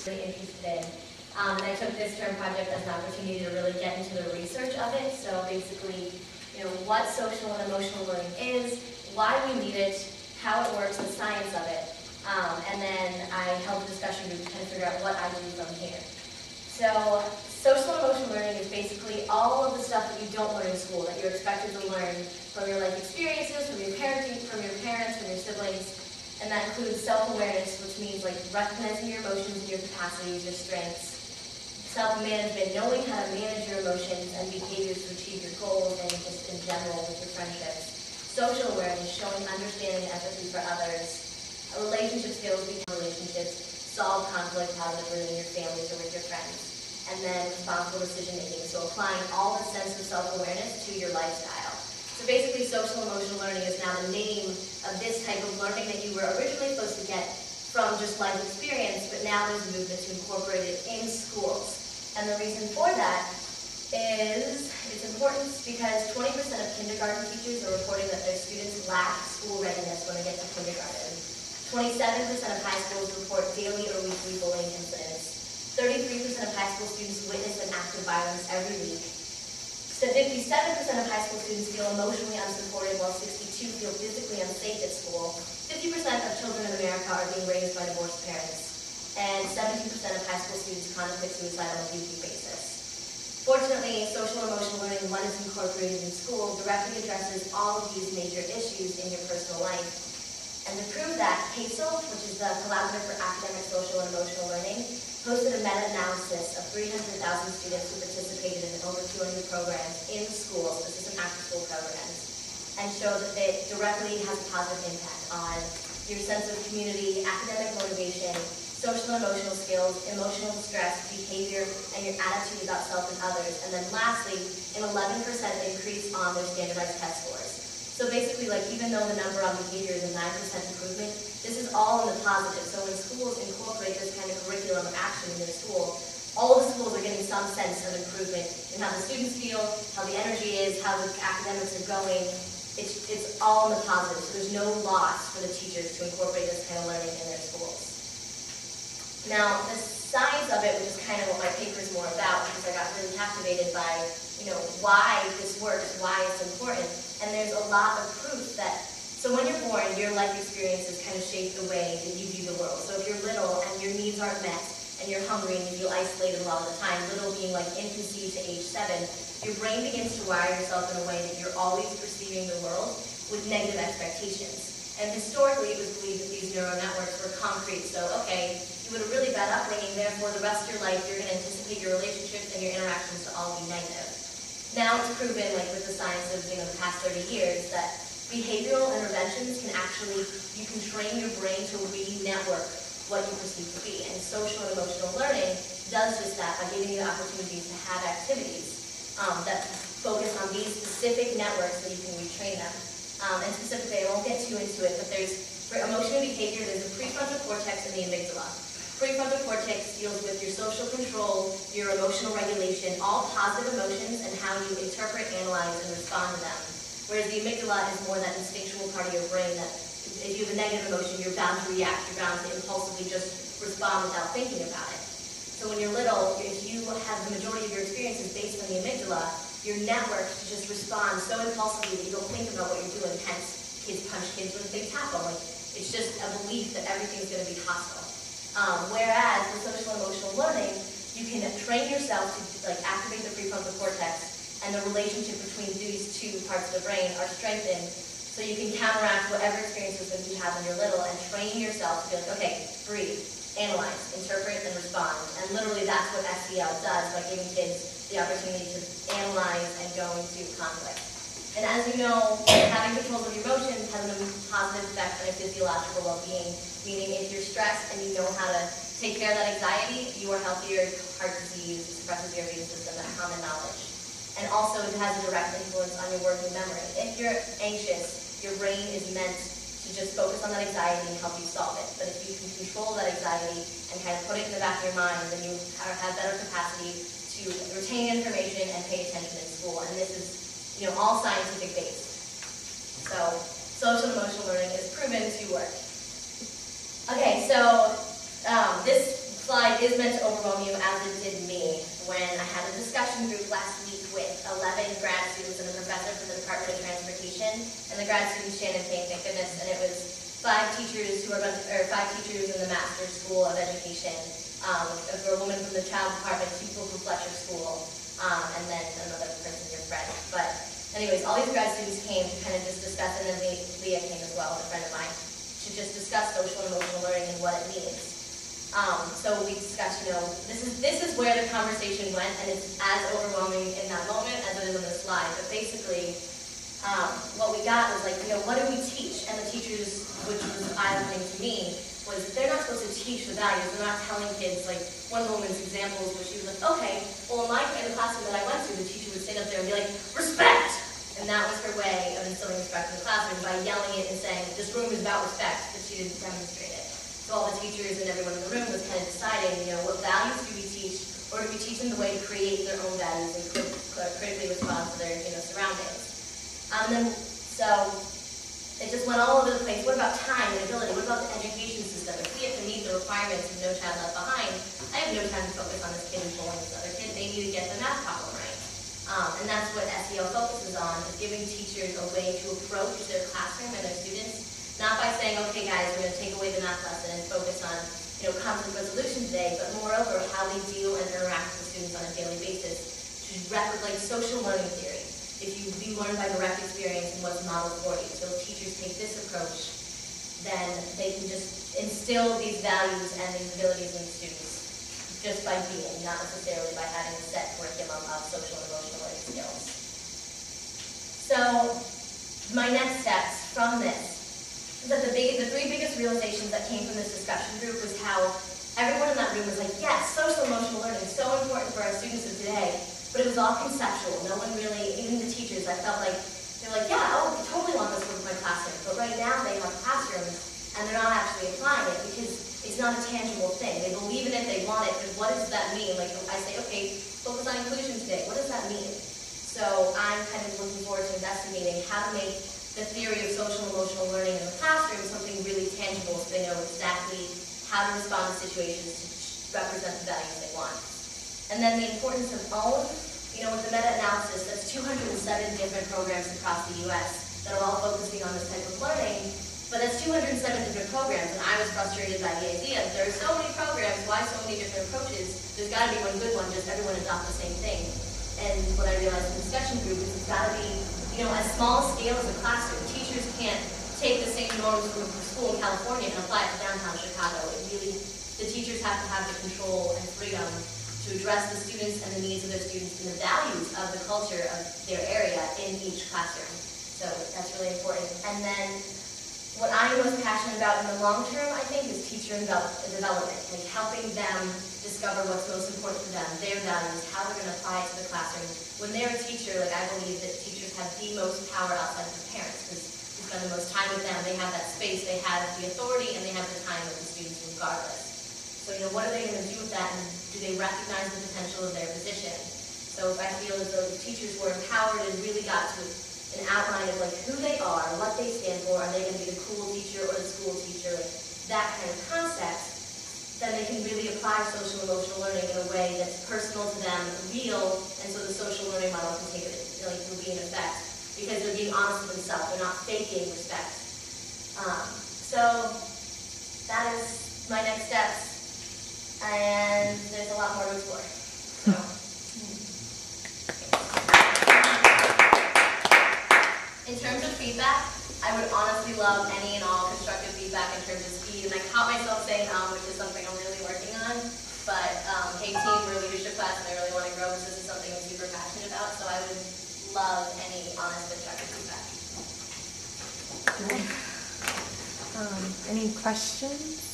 really interested in. And I took this term project as an opportunity to really get into the research of it. So basically, what social and emotional learning is, why we need it, how it works, the science of it. And then I held a discussion group to kind of figure out what I do from here. So social and emotional learning is basically all of the stuff that you don't learn in school, that you're expected to learn from your life experiences, from your parents, from your siblings. And that includes self-awareness, which means like recognizing your emotions and your capacities, your strengths. Self-management, knowing how to manage your emotions and behaviors to achieve your goals and just in general with your friendships. Social awareness, showing understanding and empathy for others. Relationship skills, between relationships, solve conflict positively in your families or with your friends. And then responsible decision making, so applying all the sense of self-awareness to your lifestyle. So basically social emotional learning is now the name of this type of learning that you were originally supposed to get from just life experience, but now there's a movement to incorporate it in schools. And the reason for that is it's important because 20% of kindergarten teachers are reporting that their students lack school readiness when they get to kindergarten. 27% of high schools report daily or weekly bullying incidents. 33% of high school students witness an act of violence every week. So 57% of high school students feel emotionally unsupported, while 62% feel physically unsafe at school. 50% of children in America are being raised by divorced parents. And 17% of high school students contemplate suicide on a weekly basis. Fortunately, social emotional learning, when it's incorporated in school, directly addresses all of these major issues in your personal life. And to prove that, CASEL, which is the Collaborative for Academic, Social, and Emotional Learning, hosted a meta-analysis of 300,000 students who participated in over 200 programs in schools, this is an after-school programs, and showed that it directly has a positive impact on your sense of community, academic motivation, social and emotional skills, emotional stress, behavior, and your attitude about self and others. And then lastly, an 11% increase on their standardized test scores. So basically, like even though the number on behavior is a 9% improvement, this is all in the positive. So when schools incorporate this kind of curriculum or action in their school, all of the schools are getting some sense of improvement in how the students feel, how the energy is, how the academics are going. It's all in the positive. So there's no loss for the teachers to incorporate this kind of learning in their schools. Now, the science of it, which is kind of what my paper is more about, because I got really captivated by, why this works, why it's important. And there's a lot of proof that, so when you're born, your life experiences kind of shape the way that you view the world. So if you're little and your needs aren't met, and you're hungry and you feel isolated a lot of the time, little being like infancy to age 7, your brain begins to wire yourself in a way that you're always perceiving the world with negative expectations. And historically, it was believed that these neural networks were concrete. So, okay, you had a really bad upbringing, therefore the rest of your life, you're going to anticipate your relationships and your interactions to all be negative. Now it's proven, like with the science of the past 30 years, that behavioral interventions can actually, you can train your brain to re-network what you perceive to be. And social and emotional learning does just that by giving you the opportunities to have activities that focus on these specific networks so you can retrain them. And specifically, I won't get too into it, but for emotional behavior, there's a prefrontal cortex and the amygdala. Prefrontal cortex deals with your social control, your emotional regulation, all positive emotions, and how you interpret, analyze, and respond to them. Whereas the amygdala is more that instinctual part of your brain that if you have a negative emotion, you're bound to react, you're bound to impulsively just respond without thinking about it. So when you're little, if you have the majority of your experiences based on the amygdala, your network to just respond so impulsively that you don't think about what you're doing, hence kids punch kids when they tap them. Like, it's just a belief that everything's going to be hostile. Whereas with social emotional learning, you can train yourself to activate the prefrontal cortex, and the relationship between these two parts of the brain are strengthened, so you can counteract whatever experiences that you have when you're little and train yourself to be like, okay, breathe, analyze, interpret, and respond. And literally that's what SEL does by giving kids the opportunity to analyze and go into conflict. And as you know, having control of your emotions has a positive effect on your physiological well-being, meaning if you're stressed and you know how to take care of that anxiety, you are healthier, heart disease, it suppresses your immune system, that's common knowledge. And also it has a direct influence on your working memory. If you're anxious, your brain is meant to just focus on that anxiety and help you solve it. But if you can control that anxiety and kind of put it in the back of your mind, then you have better capacity to retain information and pay attention in school. And this is all scientific based. So social emotional learning is proven to work. Okay, so this slide is meant to overwhelm you as it did me when I had a discussion group last week with 11 grad students and a professor from the Department of Transportation, and the grad student Shannon Payne, thank goodness, and it was 5 teachers who are about to, or 5 teachers in the Master's School of Education, a woman from the Child Department, 2 people from Fletcher School, and then another person, your friend. But anyways, all these grad students came to kind of just discuss, and then Leah came as well, a friend of mine, to just discuss social and emotional learning and what it means. So we discussed, this is where the conversation went, and it's as overwhelming in that moment as it is on this slide. But basically, what we got was like, what do we teach? And the teachers, which was eye-opening to me, was they're not supposed to teach the values. They're not telling kids, like one woman's examples where she was like, okay, well in the classroom that I went to, the teacher would stand up there and be like, respect! And that was her way of instilling respect in the classroom by yelling it and saying, this room is about respect, but she didn't demonstrate it. So all the teachers and everyone in the room was kind of deciding, what values do we teach, or do we teach them the way to create their own values and critically respond to their surroundings. So it just went all over the place. What about time and ability? What about the education system? If we have to meet the requirements of No Child Left Behind, I have no time to focus on this kid who's bullying this other kid. They need to get the math problem right. And that's what SEL focuses on, is giving teachers a way to approach their classroom and their students, not by saying, okay guys, we're going to take away the math lesson and focus on conflict resolution today, but moreover, how they deal and interact with the students on a daily basis, to replicate social learning theory. If you learn by direct experience and what's modeled for you. So if teachers take this approach, then they can just instill these values and these abilities in the students just by being, not necessarily by having a set curriculum of social and emotional learning skills. So my next steps from this is that the 3 biggest realizations that came from this discussion group was how everyone in that room was like, yes, social emotional learning is so important for our students of today. But it was all conceptual. No one really, even the teachers, I felt like, they're like, yeah, I totally want this for my classroom. But right now they have classrooms and they're not actually applying it because it's not a tangible thing. They believe in it, they want it, but what does that mean? Like I say, okay, focus on inclusion today. What does that mean? So I'm kind of looking forward to investigating how to make the theory of social and emotional learning in the classroom something really tangible so they know exactly how to respond to situations to represent the values they want. And then the importance of OWN, with the meta-analysis, that's 207 different programs across the U.S. that are all focusing on this type of learning, but that's 207 different programs, and I was frustrated by the idea that there are so many programs, why so many different approaches? There's got to be one good one, just everyone adopt the same thing. And what I realized in the discussion group is it's got to be, as small a scale as a classroom. Teachers can't take the same norms from a school in California and apply it to downtown Chicago. The teachers have to have the control and freedom to address the students and the needs of their students and the values of the culture of their area in each classroom. So that's really important. And then what I'm most passionate about in the long term, I think, is teacher development, like helping them discover what's most important to them, their values, how they're going to apply it to the classroom. When they're a teacher, I believe that teachers have the most power outside of the parents because we spend the most time with them. They have that space, they have the authority, and they have the time with the students regardless. So, what are they going to do with that, and do they recognize the potential of their position? So if I feel as though the teachers were empowered and really got to an outline of who they are, what they stand for, are they going to be the cool teacher or the school teacher, that kind of concept, then they can really apply social and emotional learning in a way that's personal to them, real, and so the social learning model can take it, will be in effect, because they're being honest with themselves, they're not faking respect. So that is my next steps. And there's a lot more to explore. So. In terms of feedback, I would honestly love any and all constructive feedback in terms of speed. And I caught myself saying which is something I'm really working on. But hey team, we're a leadership class and I really want to grow, so this is something I'm super passionate about. So I would love any honest constructive feedback. Any questions?